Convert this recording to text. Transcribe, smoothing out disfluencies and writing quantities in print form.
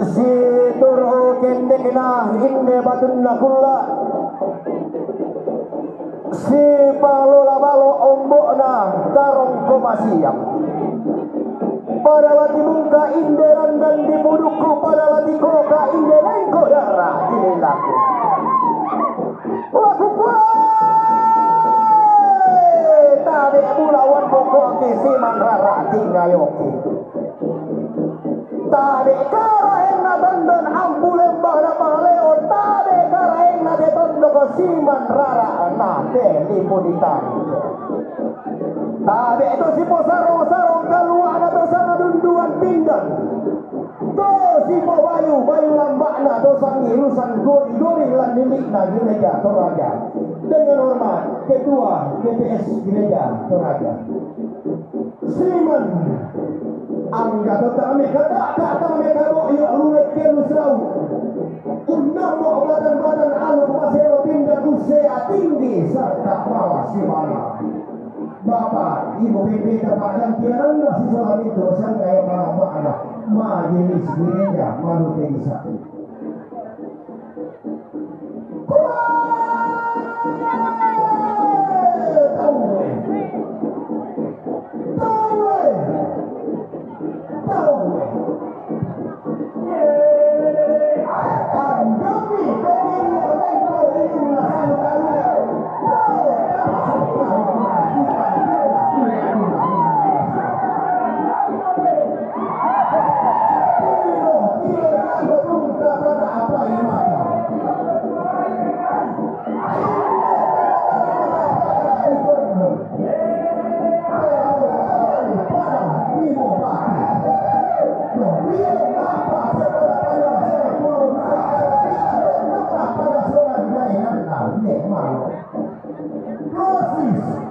si turu kendekna inde batunna kulla si palola balo ombokna tarong komasiam pada lati muka inderan dan dibuduku pada lati koka inde lengko darah ini laku laku tabe mulawan pokok kisiman rara tinggayoki tabe karaeng na tonton ampu lembah na pangaleo tabe karaeng na detondo kesiman rara nate lipuditan tabe itu si posarong-sarong keluar atau sana dunduan pinggan to si bayu lambakna to sangi rusan gori lan dilikna gereja Toraja dengan hormat ketua DPS gereja Toraja Siman angga totame kata mereka boyo luwek kelu serau undang mo badan anu pasero pinggan usea tinggi serta mawas si mana Bapak, Ibu PP terpandang tiang nasi soal itu kayak para anak majelis gereja malu tegi satu. Francis